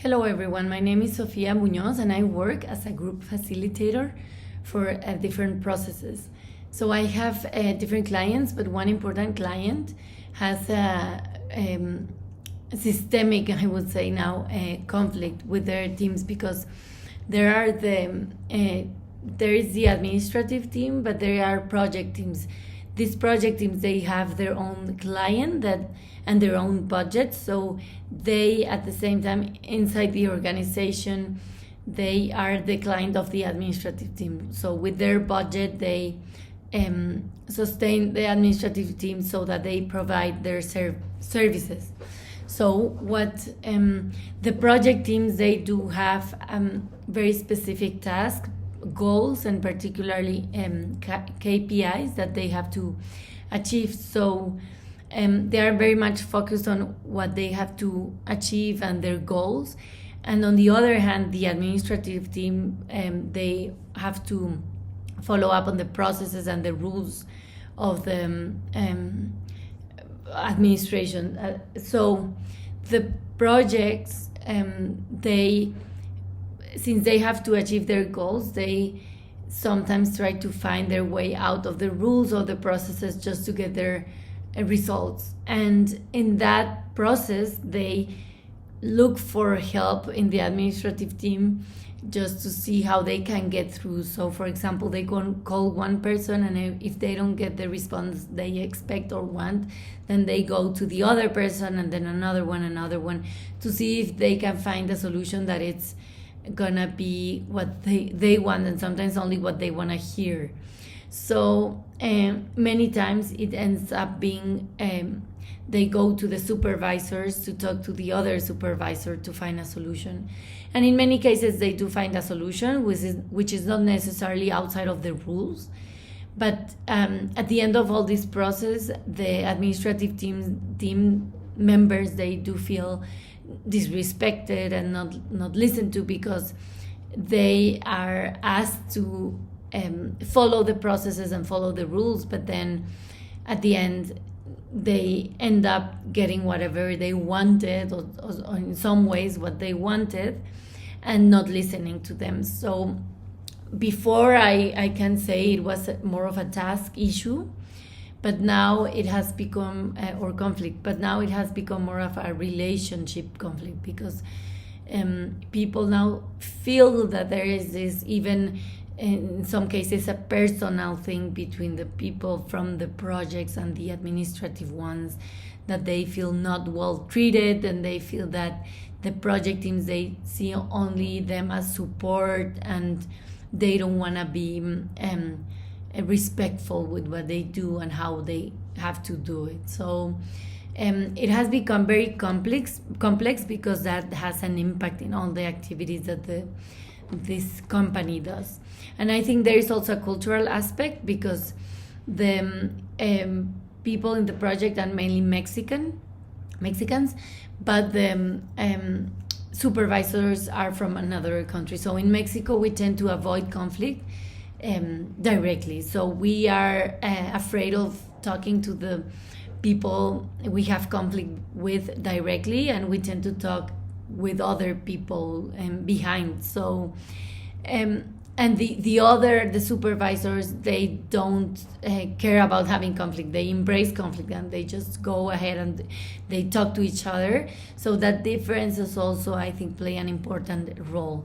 Hello everyone, my name is Sofia Munoz and I work as a group facilitator for different processes. So I have different clients, but one important client has a systemic, I would say now, conflict with their teams because there is the administrative team, but there are project teams. These project teams, they have their own client and their own budget, so they at the same time inside the organization they are the client of the administrative team. So with their budget they sustain the administrative team so that they provide their services. So what the project teams, they do have very specific tasks, goals, and particularly KPIs that they have to achieve. So they are very much focused on what they have to achieve and their goals. And on the other hand, the administrative team, they have to follow up on the processes and the rules of the administration. So the projects, since they have to achieve their goals, they sometimes try to find their way out of the rules or the processes just to get their results. And in that process, they look for help in the administrative team just to see how they can get through. So for example, they call one person, and if they don't get the response they expect or want, then they go to the other person and then another one to see if they can find a solution that it's gonna be what they want, and sometimes only what they want to hear. So many times it ends up being they go to the supervisors to talk to the other supervisor to find a solution. And in many cases they do find a solution which is not necessarily outside of the rules, but at the end of all this process, the administrative team members, they do feel disrespected and not listened to because they are asked to follow the processes and follow the rules, but then at the end they end up getting whatever they wanted, or in some ways what they wanted, and not listening to them. So before I can say it was more of a task issue, but now it has become or conflict, but now it has become more of a relationship conflict because people now feel that there is this, even in some cases, a personal thing between the people from the projects and the administrative ones, that they feel not well treated, and they feel that the project teams, they see only them as support, and they don't want to be respectful with what they do and how they have to do it. So it has become very complex because that has an impact in all the activities that this company does. And I think there is also a cultural aspect because the people in the project are mainly Mexicans, but the supervisors are from another country. So in Mexico, we tend to avoid conflict directly. So we are afraid of talking to the people we have conflict with directly, and we tend to talk with other people behind. So and the supervisors, they don't care about having conflict. They embrace conflict and they just go ahead and they talk to each other. So that differences also, I think, play an important role.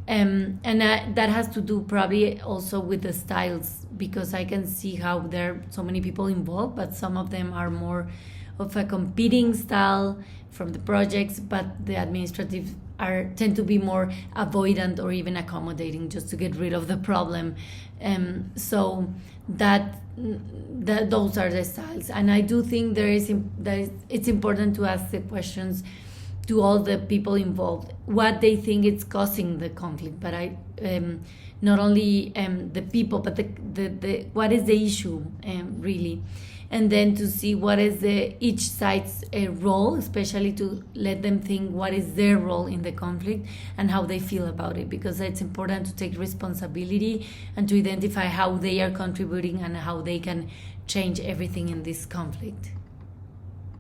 And that has to do probably also with the styles, because I can see how there are so many people involved, but some of them are more of a competing style from the projects, but the administrative tend to be more avoidant or even accommodating just to get rid of the problem. So those are the styles. And I do think it's important to ask the questions to all the people involved, what they think is causing the conflict, but not only the people, but the what is the issue really, and then to see what is each side's role, especially to let them think what is their role in the conflict and how they feel about it, because it's important to take responsibility and to identify how they are contributing and how they can change everything in this conflict.